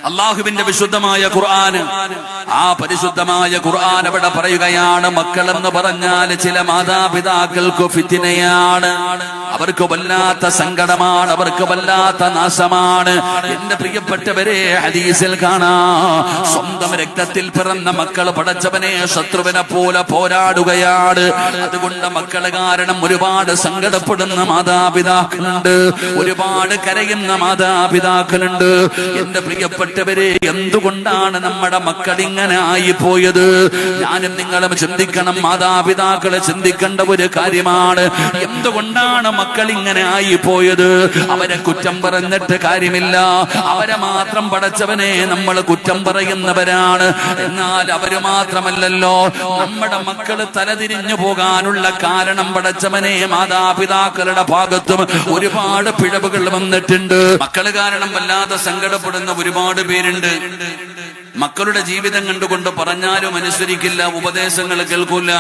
അള്ളാഹുവിന്റെ വിശുദ്ധമായ ഖുർആൻ, ആ പരിശുദ്ധമായ ഖുർആൻ അവിടെ പറയുകയാണ്, മക്കളെന്ന് പറഞ്ഞാൽ ചില മാതാപിതാക്കൾക്ക് ഫിത്നയാണ്, അവർക്ക് വല്ലാത്ത സങ്കടമാണ്, അവർക്ക് വല്ലാത്ത നാശമാണ്. എന്റെ പ്രിയപ്പെട്ടവരെ, ഹദീസിൽ കാണാം, സ്വന്തം രക്തത്തിൽ പിറന്ന മക്കൾ പടച്ചവനെ ശത്രുവിനെ പോലെ പോരാടുകയാണ്. അതുകൊണ്ട് മക്കള് കാരണം ഒരുപാട് സങ്കടപ്പെടുന്ന മാതാപിതാക്കളുണ്ട്, ഒരുപാട് കരയുന്ന മാതാപിതാക്കളുണ്ട്. എന്റെ പ്രിയപ്പെട്ടവരെ, എന്തുകൊണ്ടാണ് നമ്മുടെ മക്കൾ ഇങ്ങനെ ആയിപ്പോയത്? ഞാനും നിങ്ങളും ചിന്തിക്കണം, മാതാപിതാക്കളെ ചിന്തിക്കേണ്ട ഒരു കാര്യമാണ്. എന്തുകൊണ്ടാണ് മക്കൾ ഇങ്ങനെ ആയിപ്പോയത്? അവരെ കുറ്റം പറഞ്ഞിട്ട് കാര്യമില്ല, അവരെ മാത്രം പടച്ചവനെ നമ്മൾ കുറ്റം പറയുന്നവരാണ്. എന്നാൽ അവര് മാത്രമല്ലല്ലോ, നമ്മുടെ മക്കള് തലതിരിഞ്ഞു പോകാനുള്ള കാരണം പടച്ചവനെ മാതാപിതാക്കളുടെ ഭാഗത്തും ഒരുപാട് പിഴവുകൾ വന്നിട്ടുണ്ട്. മക്കള് കാരണം വല്ലാതെ സങ്കടപ്പെടുന്ന ഒരുപാട് പേരുണ്ട്. മക്കളുടെ ജീവിതം കണ്ടുകൊണ്ട് പറഞ്ഞാലും അനുസരിക്കില്ല, ഉപദേശങ്ങൾ കേൾക്കൂല.